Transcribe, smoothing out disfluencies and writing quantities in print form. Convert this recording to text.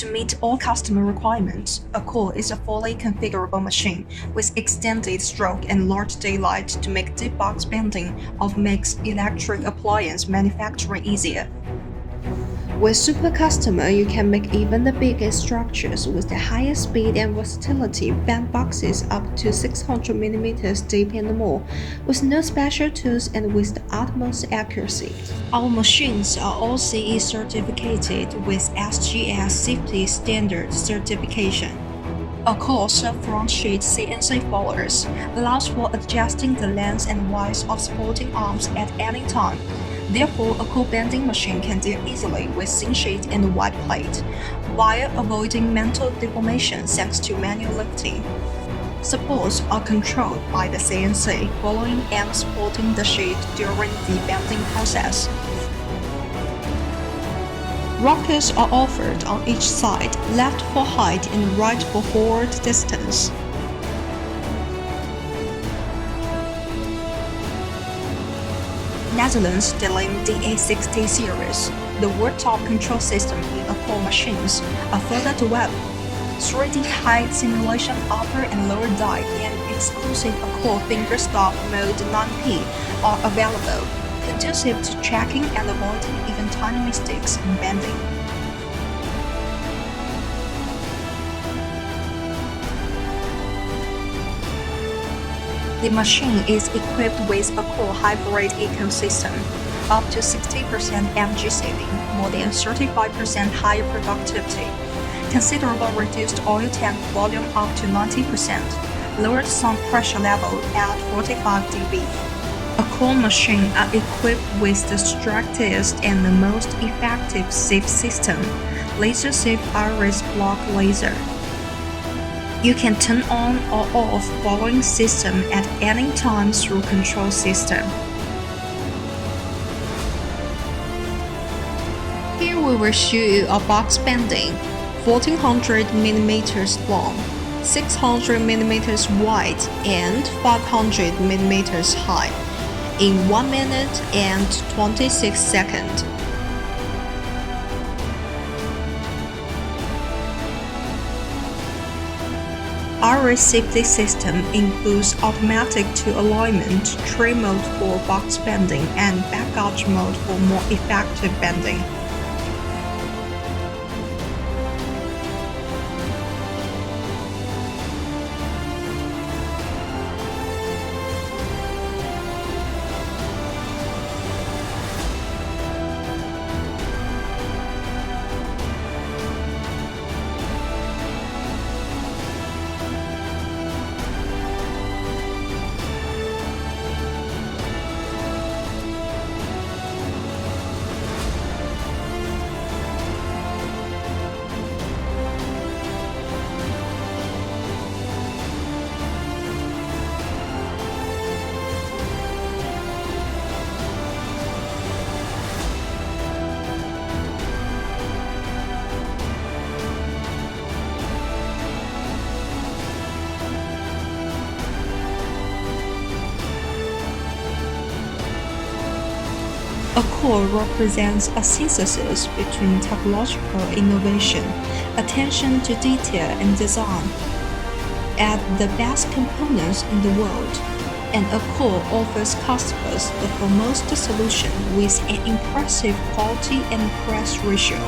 To meet all customer requirements, Accurl is a fully configurable machine with extended stroke and large daylight to make deep box bending of makes electric appliance manufacturing easier. With Super Customer, you can make even the biggest structures with the highest speed and versatility, bend boxes up to 600 mm deep and more, with no special tools and with the utmost accuracy. Our machines are all CE certificated with SGS Safety Standard certification. Accurl front sheet CNC fillers allows for adjusting the length and width of supporting arms at any time. Therefore, Accurl bending machine can deal easily with thin sheet and wide plate, while avoiding mental deformation thanks to manual lifting. Supports are controlled by the CNC, following and supporting the sheet during the bending process. Rockers are offered on each side, left for height and right for forward distance. Netherlands Delim DA60 series, the worktop control system in Accurl machines, are further developed. 3D height simulation upper and lower die and exclusive Accurl fingerstop mode 9P are available, conducive to tracking and avoiding even tiny mistakes in bending. The machine is equipped with Accurl hybrid ecosystem, up to 60% energy saving, more than 35% higher productivity, considerable reduced oil tank volume up to 90%, lowered sound pressure level at 45 dB. Accurl machines are equipped with the strictest and the most effective safe system, laser safe iris block laser. You can turn on or off following system at any time through control system. Here we will show you a box bending, 1400 mm long, 600 mm wide, and 500 mm high, in 1 minute and 26 seconds. Our safety system includes automatic to alignment, tray mode for box bending, and back arch mode for more effective bending. Accurl represents a synthesis between technological innovation, attention to detail and design, at the best components in the world, and Accurl offers customers the foremost solution with an impressive quality and price ratio.